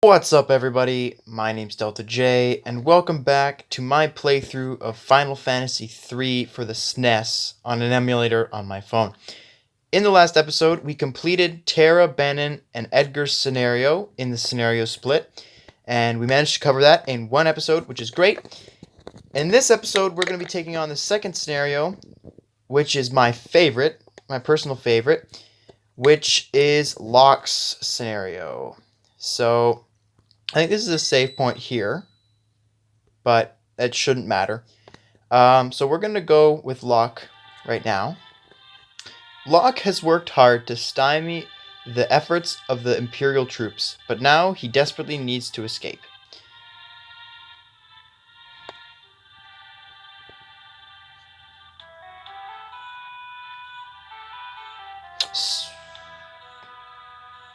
What's up, everybody? My name's Delta J, and welcome back to my playthrough of Final Fantasy III for the SNES on an emulator on my phone. In the last episode, we completed Terra, Bannon, and Edgar's scenario in the scenario split, and we managed to cover that in one episode, which is great. In this episode, we're going to be taking on the second scenario, which is my favorite, my personal favorite, which is Locke's scenario. So I think this is a save point here, but it shouldn't matter. So we're going to go with Locke right now. Locke has worked hard to stymie the efforts of the Imperial troops, but now he desperately needs to escape.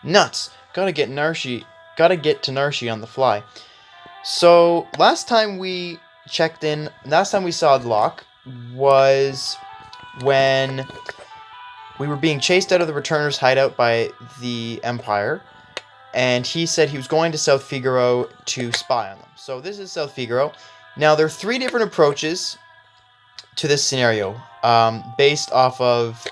Nuts! Gotta get to Narshi on the fly. So last time we saw Locke was when we were being chased out of the Returners' hideout by the Empire, and he said he was going to South Figaro to spy on them. So this is South Figaro. Now there are three different approaches to this scenario, based off of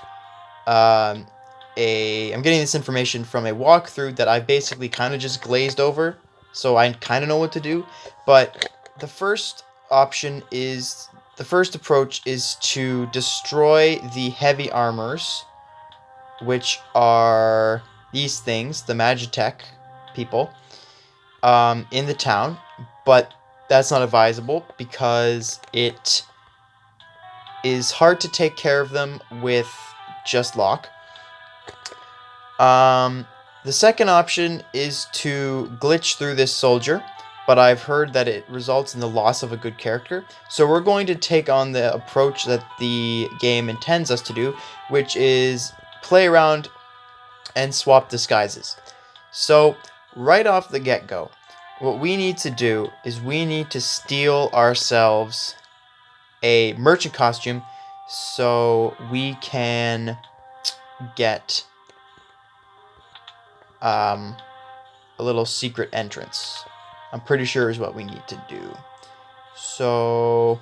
I'm getting this information from a walkthrough that I basically kind of just glazed over, so I kind of know what to do. But the first approach is to destroy the heavy armors, which are these things, the Magitech people, in the town. But that's not advisable because it is hard to take care of them with just Locke. The second option is to glitch through this soldier, but I've heard that it results in the loss of a good character. So we're going to take on the approach that the game intends us to do, which is play around and swap disguises. So right off the get-go, what we need to do is we need to steal ourselves a merchant costume so we can get a little secret entrance. I'm pretty sure is what we need to do. So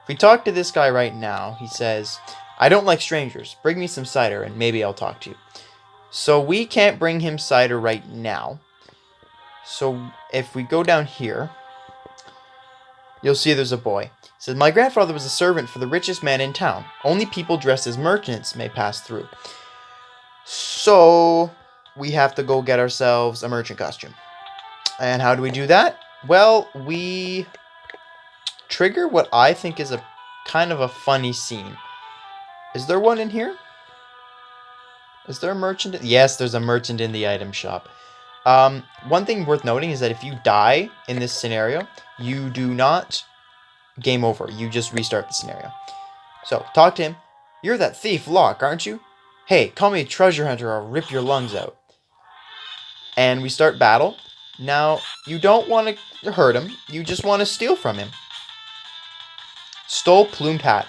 if we talk to this guy right now, he says, "I don't like strangers. Bring me some cider and maybe I'll talk to you." So we can't bring him cider right now. So if we go down here, you'll see there's a boy. He says, "My grandfather was a servant for the richest man in town. Only people dressed as merchants may pass through." So we have to go get ourselves a merchant costume. And how do we do that? Well, we trigger what I think is a kind of a funny scene. Is there one in here? Is there a merchant? Yes, there's a merchant in the item shop. One thing worth noting is that if you die in this scenario, you do not game over. You just restart the scenario. So, talk to him. "You're that thief, Locke, aren't you? Hey, call me a treasure hunter or I'll rip your lungs out." And we start battle. Now, you don't want to hurt him. You just want to steal from him. Stole plumed hat.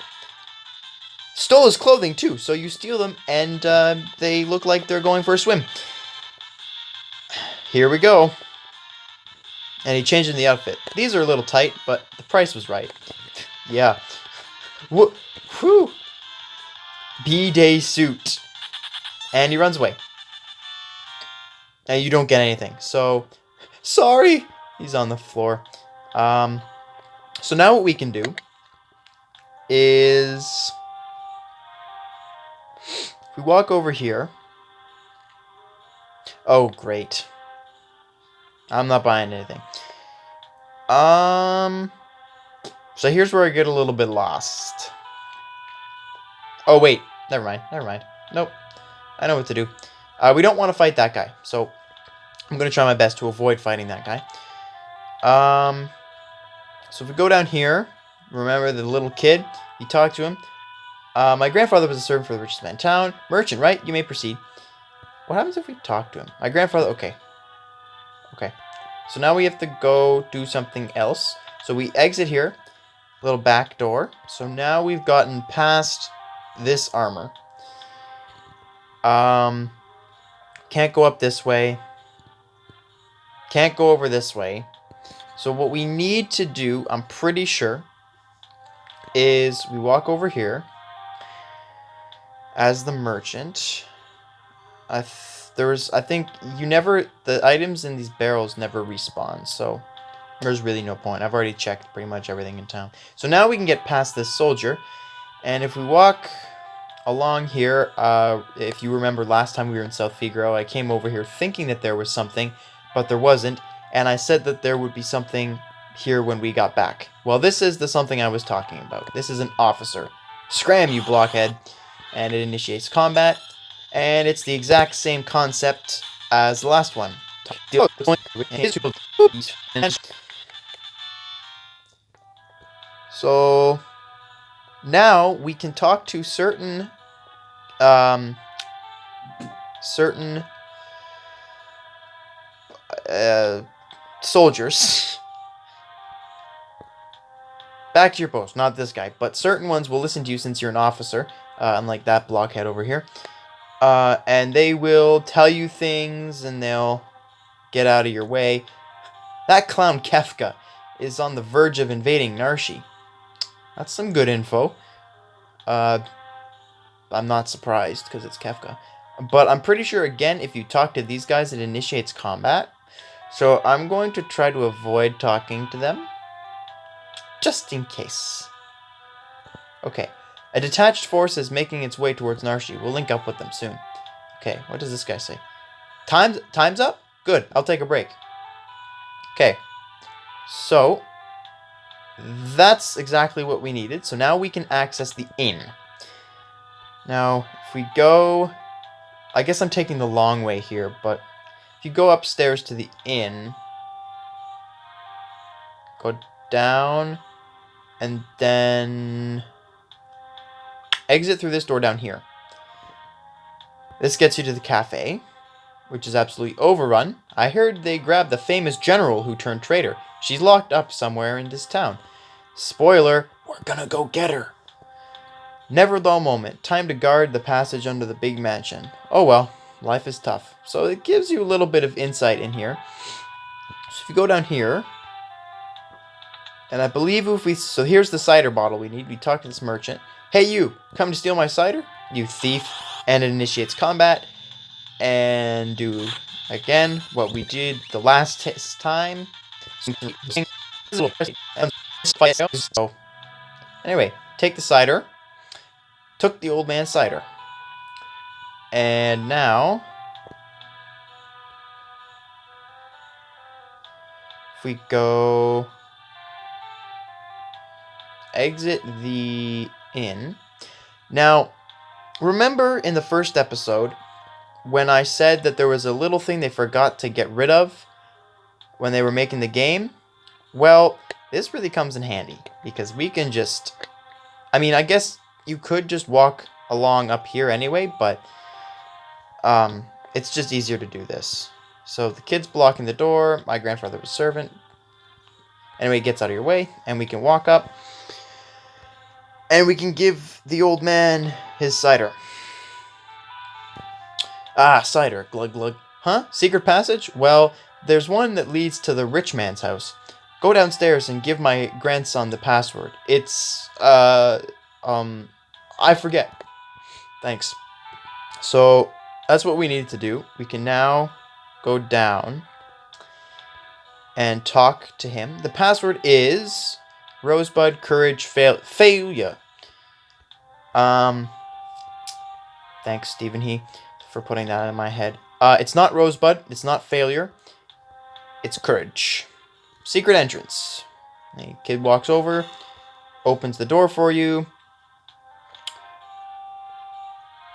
Stole his clothing, too. So you steal them, and they look like they're going for a swim. Here we go. And he changed in the outfit. These are a little tight, but the price was right. Yeah. Whew. B-Day suit. And he runs away. And you don't get anything. So, sorry. He's on the floor. So now what we can do is if we walk over here. Oh, great. I'm not buying anything. So here's where I get a little bit lost. Oh, wait. Never mind. Nope. I know what to do. We don't want to fight that guy, so I'm going to try my best to avoid fighting that guy. So if we go down here, remember the little kid? You talk to him. "My grandfather was a servant for the richest man in town. Merchant, right? You may proceed." What happens if we talk to him? "My grandfather..." Okay. So now we have to go do something else. So we exit here. Little back door. So now we've gotten past this armor. Can't go up this way. Can't go over this way. So what we need to do, I'm pretty sure, is we walk over here as the merchant. I think the items in these barrels never respawn, so there's really no point. I've already checked pretty much everything in town. So now we can get past this soldier, and if we walk along here, if you remember last time we were in South Figaro, I came over here thinking that there was something, but there wasn't, and I said that there would be something here when we got back. Well, this is the something I was talking about. This is an officer. Scram, you blockhead! And it initiates combat, and it's the exact same concept as the last one. So now we can talk to certain soldiers. Back to your post, not this guy, but certain ones will listen to you since you're an officer, unlike that blockhead over here. And they will tell you things, and they'll get out of your way. That clown Kefka is on the verge of invading Narshi. That's some good info. I'm not surprised, because it's Kefka. But I'm pretty sure, again, if you talk to these guys, it initiates combat. So I'm going to try to avoid talking to them, just in case. Okay. A detached force is making its way towards Narshi. We'll link up with them soon. Okay, what does this guy say? Time's up? Good, I'll take a break. Okay. So, that's exactly what we needed. So now we can access the inn. Now, if we go... I guess I'm taking the long way here, but if you go upstairs to the inn, go down, and then exit through this door down here. This gets you to the cafe, which is absolutely overrun. I heard they grabbed the famous general who turned traitor. She's locked up somewhere in this town. Spoiler, we're gonna go get her. Never a dull moment. Time to guard the passage under the big mansion. Oh well, life is tough. So it gives you a little bit of insight in here. So if you go down here, and I believe so here's the cider bottle we need. We talk to this merchant. Hey you, come to steal my cider? You thief. And it initiates combat. And do, again, what we did the last time. So, anyway, take the cider. Took the old man's cider. And now, if we go exit the inn. Now, remember in the first episode when I said that there was a little thing they forgot to get rid of when they were making the game? Well, this really comes in handy because we can just... I mean, I guess you could just walk along up here anyway, but it's just easier to do this. So the kid's blocking the door. My grandfather was servant. Anyway, it gets out of your way, and we can walk up. And we can give the old man his cider. Ah, cider. Glug glug. Huh? Secret passage? Well, there's one that leads to the rich man's house. Go downstairs and give my grandson the password. It's, I forget. Thanks. So, that's what we needed to do. We can now go down and talk to him. The password is Rosebud, Courage, Failure. Thanks, Stephen He, for putting that in my head. It's not Rosebud. It's not Failure. It's Courage. Secret entrance. The kid walks over, opens the door for you.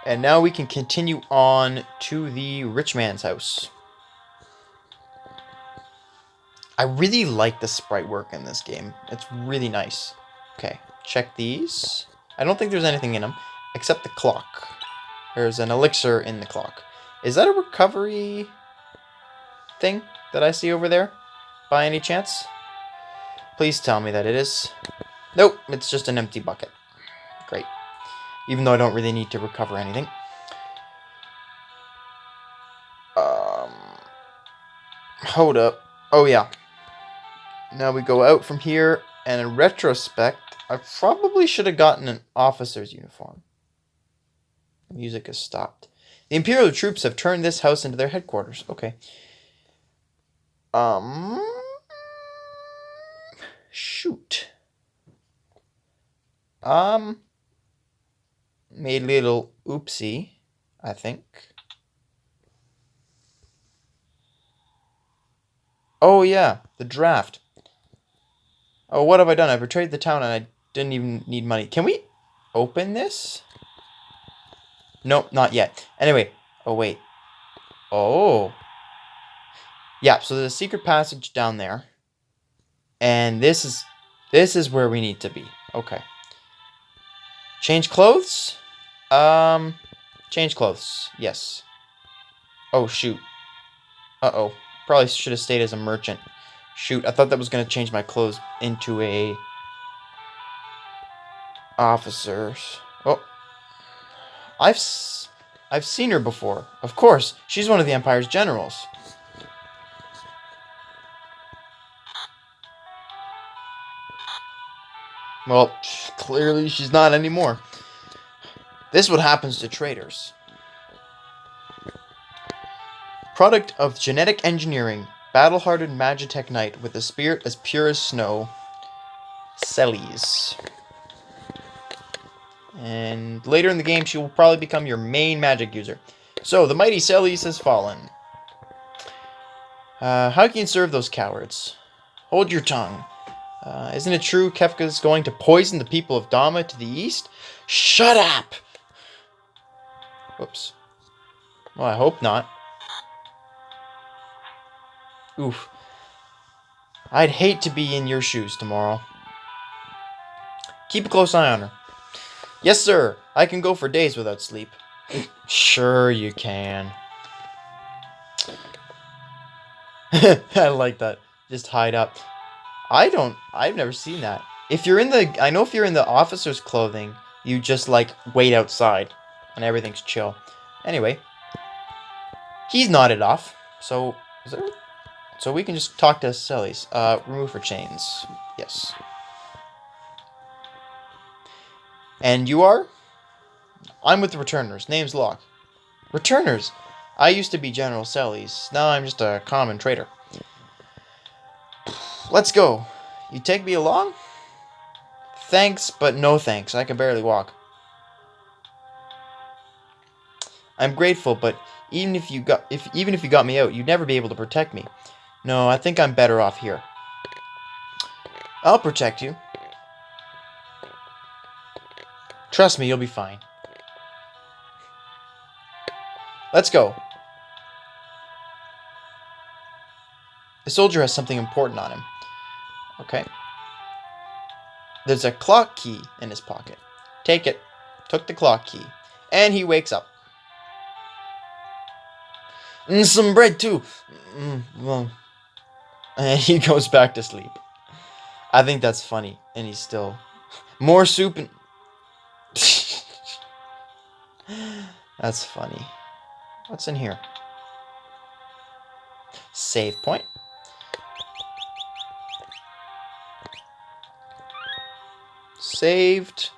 And now we can continue on to the rich man's house. I really like the sprite work in this game. It's really nice. Okay, check these. I don't think there's anything in them, except the clock. There's an elixir in the clock. Is that a recovery thing that I see over there, by any chance? Please tell me that it is. Nope, it's just an empty bucket. Great. Even though I don't really need to recover anything. Hold up. Oh, yeah. Now we go out from here, and in retrospect, I probably should have gotten an officer's uniform. Music has stopped. The Imperial troops have turned this house into their headquarters. Okay. Shoot. Made a little oopsie, I think. Oh, yeah, the draft. Oh, what have I done? I betrayed the town and I didn't even need money. Can we open this? Nope, not yet. Anyway. Oh, wait. Oh. Yeah, so there's a secret passage down there. And this is where we need to be. Okay. Change clothes? Change clothes. Yes. Oh, shoot. Uh-oh. Probably should have stayed as a merchant. Shoot, I thought that was going to change my clothes into a officers. Oh. I've seen her before. Of course. She's one of the Empire's generals. Well, clearly she's not anymore. This is what happens to traitors. Product of genetic engineering. Battle-hardened Magitech Knight with a spirit as pure as snow. Celes. And later in the game, she will probably become your main magic user. So, the mighty Celes has fallen. How can you serve those cowards? Hold your tongue. Isn't it true Kefka's going to poison the people of Dama to the east? Shut up! Whoops. Well, I hope not. Oof. I'd hate to be in your shoes tomorrow. Keep a close eye on her. Yes, sir. I can go for days without sleep. Sure you can. I like that. Just hide up. I've never seen that. I know if you're in the officer's clothing, you just, like, wait outside. And everything's chill. Anyway. He's nodded off. So we can just talk to Celes. Remove her chains. Yes. And you are? I'm with the Returners. Name's Locke. Returners? I used to be General Celes. Now I'm just a common traitor. Let's go. You take me along? Thanks, but no thanks. I can barely walk. I'm grateful, but even if you got me out, you'd never be able to protect me. No, I think I'm better off here. I'll protect you. Trust me, you'll be fine. Let's go. The soldier has something important on him. Okay. There's a clock key in his pocket. Take it. Took the clock key. And he wakes up. And some bread too. Well. And he goes back to sleep. I think that's funny. And he's still... More soup and... That's funny. What's in here? Save point. Saved.